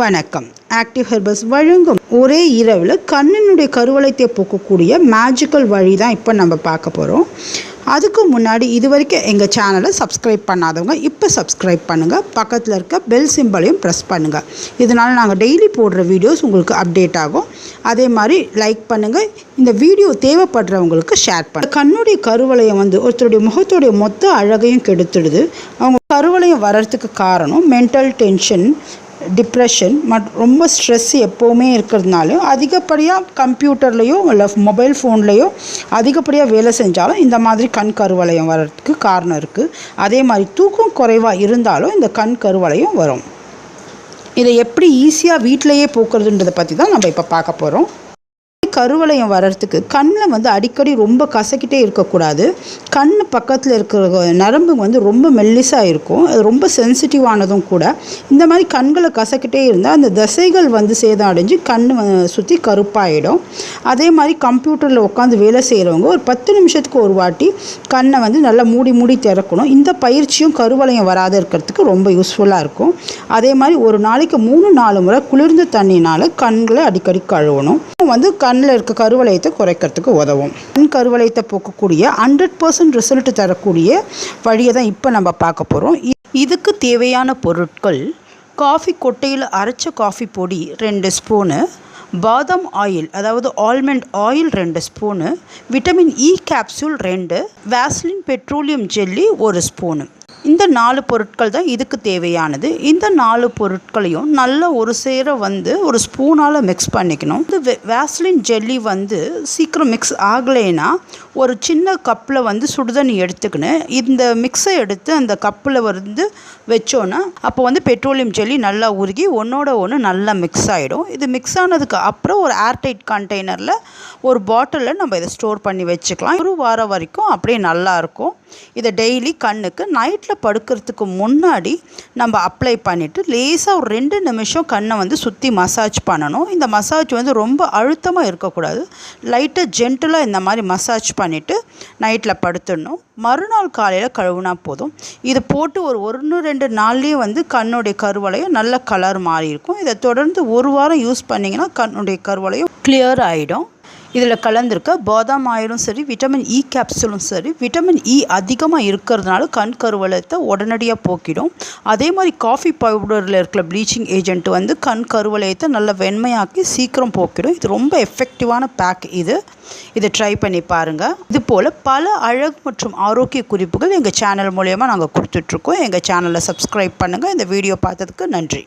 வணக்கம். Active herbals வழங்கும் ஒரே இரவில் கண்ணினுடைய கருவளையத்தை போக்கக்கூடிய மேஜிக்கல் வழி தான் இப்போ நம்ம பார்க்க போகிறோம். அதுக்கு முன்னாடி இது வரைக்கும் எங்கள் சேனலை சப்ஸ்கிரைப் பண்ணாதவங்க இப்போ சப்ஸ்கிரைப் பண்ணுங்கள். பக்கத்தில் இருக்க பெல் சிம்பலையும் ப்ரெஸ் பண்ணுங்கள். இதனால் நாங்கள் டெய்லி போடுற வீடியோஸ் உங்களுக்கு அப்டேட் ஆகும். அதே மாதிரி லைக் பண்ணுங்கள். இந்த வீடியோ தேவைப்படுறவங்களுக்கு ஷேர் பண்ணுங்கள். கண்ணுடைய கருவளையம் ஒருத்தருடைய முகத்துடைய மொத்த அழகையும் கெடுத்துடுது. அவங்க கருவளையம் வர்றதுக்கு காரணம் மென்டல் டென்ஷன், டிப்ரெஷன் ரொம்ப ஸ்ட்ரெஸ் எப்போவுமே இருக்கிறதுனால அதிகப்படியாக கம்ப்யூட்டர்லேயோ இல்லை மொபைல் ஃபோன்லேயோ அதிகப்படியாக வேலை செஞ்சாலும் இந்த மாதிரி கண் கருவளையம் வர்றதுக்கு காரணம் இருக்குது. அதே மாதிரி தூக்கம் குறைவாக இருந்தாலும் இந்த கண் கருவளையம் வரும். இதை எப்படி ஈஸியாக வீட்டிலையே போக்குறதுன்றதை பற்றி தான் நம்ம இப்போ பார்க்க போகிறோம். கருவளையம் வர்றதுக்கு கண்ணில் அடிக்கடி ரொம்ப கசக்கிட்டே இருக்கக்கூடாது. கண் பக்கத்தில் இருக்கிற நரம்பு ரொம்ப மெல்லிசாக இருக்கும். அது ரொம்ப சென்சிட்டிவானதும் கூட. இந்த மாதிரி கண்களை கசக்கிட்டே இருந்தால் அந்த தசைகள் சேதம் அடைஞ்சு கண் சுற்றி கருப்பாயிடும். அதே மாதிரி கம்ப்யூட்டரில் உட்காந்து வேலை செய்கிறவங்க ஒரு 10 நிமிஷத்துக்கு ஒரு வாட்டி கண்ணை நல்லா மூடி திறக்கணும். இந்த பயிற்சியும் கருவளையம் வராத இருக்கிறதுக்கு ரொம்ப யூஸ்ஃபுல்லாக இருக்கும். அதே மாதிரி ஒரு நாளைக்கு 3-4 முறை குளிர்ந்த தண்ணினால் கண்களை அடிக்கடி கழுவணும். கண்ணில் இருக்க கருவளையத்தை குறைக்கிறதுக்கு உதவும். கண் கருவளையத்தை போக்கக்கூடிய 100% ரிசல்ட் தரக்கூடிய வழியை தான் இப்போ நம்ம பார்க்க போகிறோம். இதுக்கு தேவையான பொருட்கள்: காஃபி கொட்டையில் அரைச்ச காஃபி பொடி 2 ஸ்பூனு, பாதாம் ஆயில் அதாவது almond oil 2 spoon, vitamin E capsule 2, Vaseline petroleum jelly 1 spoon. இந்த 4 பொருட்கள் தான் இதுக்கு தேவையானது. இந்த 4 பொருட்களையும் நல்லா ஒரு சேர ஒரு ஸ்பூனால் மிக்ஸ் பண்ணிக்கணும். இந்த வேஸ்லின் ஜெல்லி சீக்கிரம் மிக்ஸ் ஆகலைன்னா ஒரு சின்ன கப்பில் சுடுதண்ணி எடுத்துக்கின்னு இந்த மிக்ஸை எடுத்து அந்த கப்பில் வச்சோன்னா அப்போ பெட்ரோலியம் ஜெல்லி நல்லா உருகி ஒன்றோட ஒன்று நல்லா மிக்ஸ் ஆகிடும். இது மிக்ஸ் ஆனதுக்கு அப்புறம் ஒரு ஏர்டைட் கண்டெய்னரில் ஒரு பாட்டிலில் நம்ம இதை ஸ்டோர் பண்ணி வச்சுக்கலாம். ஒரு வாரம் வரைக்கும் அப்படியே நல்லாயிருக்கும். இதை டெய்லி கண்ணுக்கு நைட்டில் படுக்கிறதுக்கு முன்னாடி நம்ம அப்ளை பண்ணிவிட்டு லேசாக ஒரு 2 நிமிஷம் கண்ணை சுற்றி மசாஜ் பண்ணணும். இந்த மசாஜ் ரொம்ப அழுத்தமாக இருக்கக்கூடாது. லைட்டாக ஜென்டிலாக இந்த மாதிரி மசாஜ் பண்ணிவிட்டு நைட்டில் படுத்துடணும். மறுநாள் காலையில் கழுவுனா போதும். இது போட்டு ஒரு 1-2 நாள்லேயே கண்ணுடைய கருவளையம் நல்ல கலர் மாறி இருக்கும். இதை தொடர்ந்து ஒரு வாரம் யூஸ் பண்ணிங்கன்னா கண்ணுடைய கருவளையம் கிளியர் ஆகிடும். இதில் கலந்துருக்க பாதாம் ஆயிலும் சரி, விட்டமின் இ கேப்சூலும் சரி, விட்டமின் இ அதிகமாக இருக்கிறதுனால கண் கருவளையத்தை உடனடியாக போக்கிடும். அதே மாதிரி காஃபி பவுடரில் இருக்கிற ப்ளீச்சிங் ஏஜென்ட் கண் கருவளையத்தை நல்லா வெண்மையாக்கி சீக்கிரம் போக்கிடும். இது ரொம்ப எஃபெக்டிவான பேக். இதை ட்ரை பண்ணி பாருங்கள். இது போல் பல அழகு மற்றும் ஆரோக்கிய குறிப்புகள் எங்கள் சேனல் மூலமாக நாங்கள் கொடுத்துட்ருக்கோம். எங்கள் சேனலை சப்ஸ்கிரைப் பண்ணுங்கள். இந்த வீடியோ பார்த்ததுக்கு நன்றி.